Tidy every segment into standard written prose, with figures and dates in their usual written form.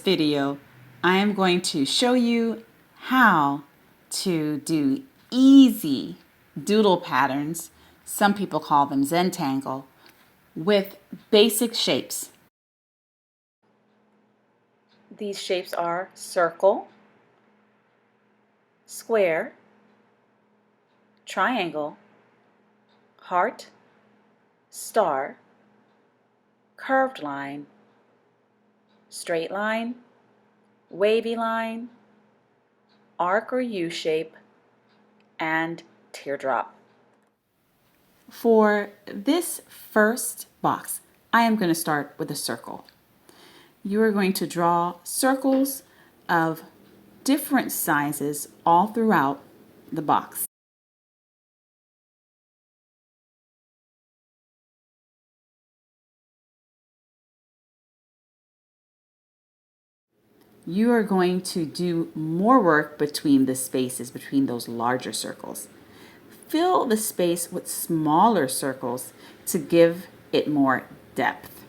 video, I am going to show you how to do easy doodle patterns, some people call them Zentangle, with basic shapes. These shapes are circle, square, triangle, heart, star, curved line, straight line, wavy line, arc or U shape, and teardrop. For this first box, I am going to start with a circle. You are going to draw circles of different sizes all throughout the box. You are going to do more work between the spaces, between those larger circles. Fill the space with smaller circles to give it more depth.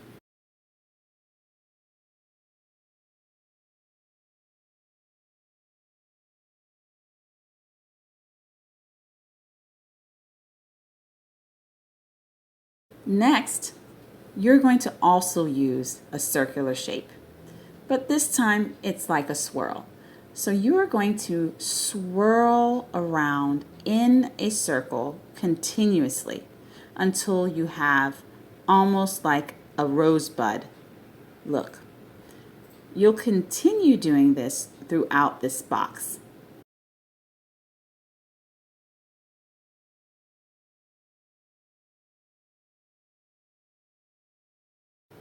Next, you're going to also use a circular shape, but this time it's like a swirl. So you are going to swirl around in a circle continuously until you have almost like a rosebud look. You'll continue doing this throughout this box.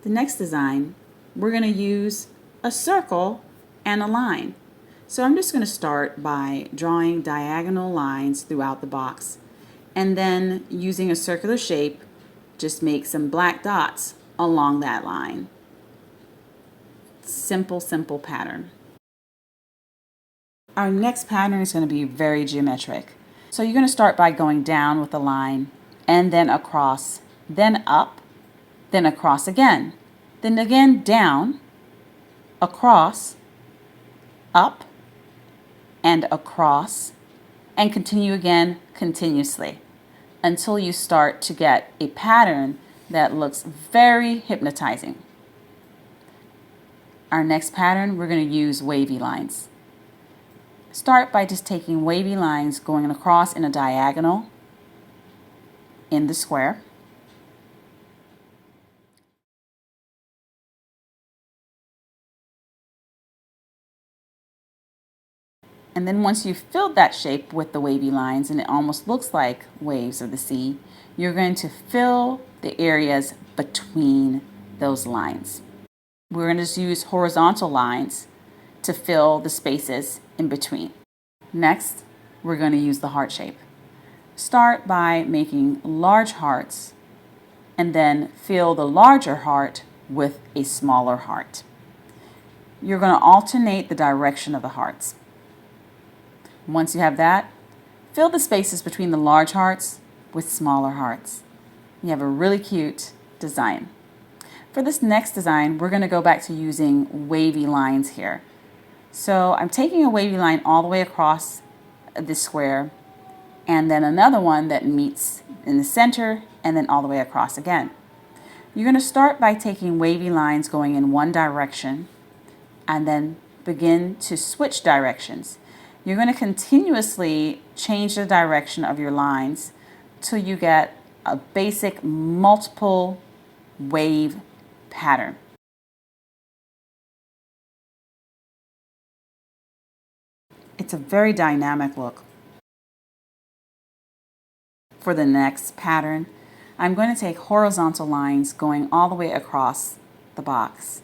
The next design, we're going to use a circle and a line. So I'm just going to start by drawing diagonal lines throughout the box, and then using a circular shape, just make some black dots along that line. Simple pattern. Our next pattern is going to be very geometric. So you're going to start by going down with a line, and then across, then up, then across again, then again down, across, up, and across, and continue again continuously until you start to get a pattern that looks very hypnotizing. Our next pattern, we're going to use wavy lines. Start by just taking wavy lines going across in a diagonal in the square. And then once you've filled that shape with the wavy lines and it almost looks like waves of the sea, you're going to fill the areas between those lines. We're going to just use horizontal lines to fill the spaces in between. Next, we're going to use the heart shape. Start by making large hearts and then fill the larger heart with a smaller heart. You're going to alternate the direction of the hearts. Once you have that, fill the spaces between the large hearts with smaller hearts. You have a really cute design. For this next design, we're going to go back to using wavy lines here. So I'm taking a wavy line all the way across this square, and then another one that meets in the center, and then all the way across again. You're going to start by taking wavy lines going in one direction, and then begin to switch directions. You're going to continuously change the direction of your lines till you get a basic multiple wave pattern. It's a very dynamic look. For the next pattern, I'm going to take horizontal lines going all the way across the box.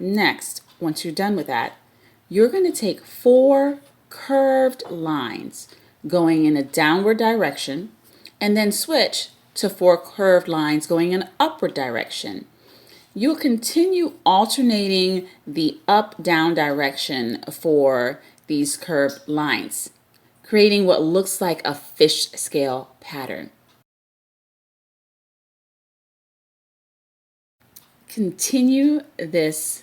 Next, once you're done with that, you're going to take 4 curved lines going in a downward direction and then switch to 4 curved lines going in an upward direction. You'll continue alternating the up-down direction for these curved lines, creating what looks like a fish scale pattern. Continue this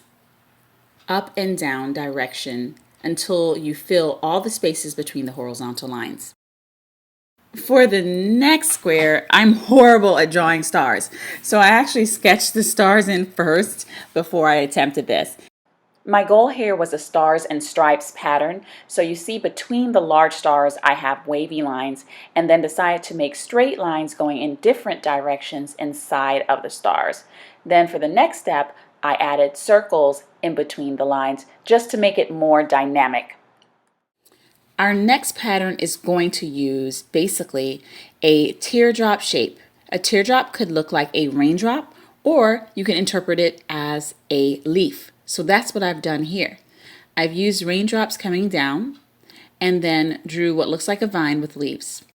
up and down direction until you fill all the spaces between the horizontal lines. For the next square, I'm horrible at drawing stars, so I actually sketched the stars in first before I attempted this. My goal here was a stars and stripes pattern, so you see between the large stars I have wavy lines, and then decided to make straight lines going in different directions inside of the stars. Then for the next step, I added circles in between the lines just to make it more dynamic. Our next pattern is going to use basically a teardrop shape. A teardrop could look like a raindrop, or you can interpret it as a leaf. So that's what I've done here. I've used raindrops coming down and then drew what looks like a vine with leaves.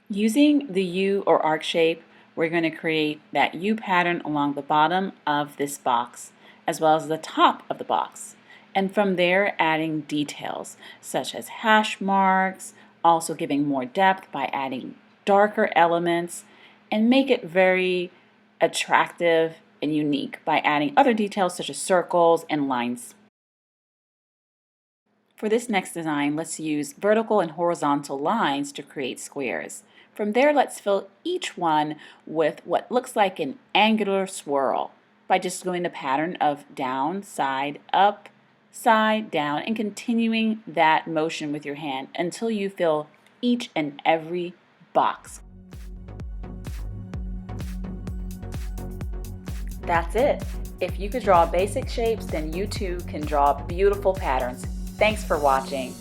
Using the U or arc shape, we're going to create that U pattern along the bottom of this box, as well as the top of the box. And from there, adding details such as hash marks, also giving more depth by adding darker elements, and make it very attractive and unique by adding other details such as circles and lines. For this next design, let's use vertical and horizontal lines to create squares. From there, let's fill each one with what looks like an angular swirl by just doing the pattern of down, side, up, side, down, and continuing that motion with your hand until you fill each and every box. That's it. If you could draw basic shapes, then you too can draw beautiful patterns. Thanks for watching.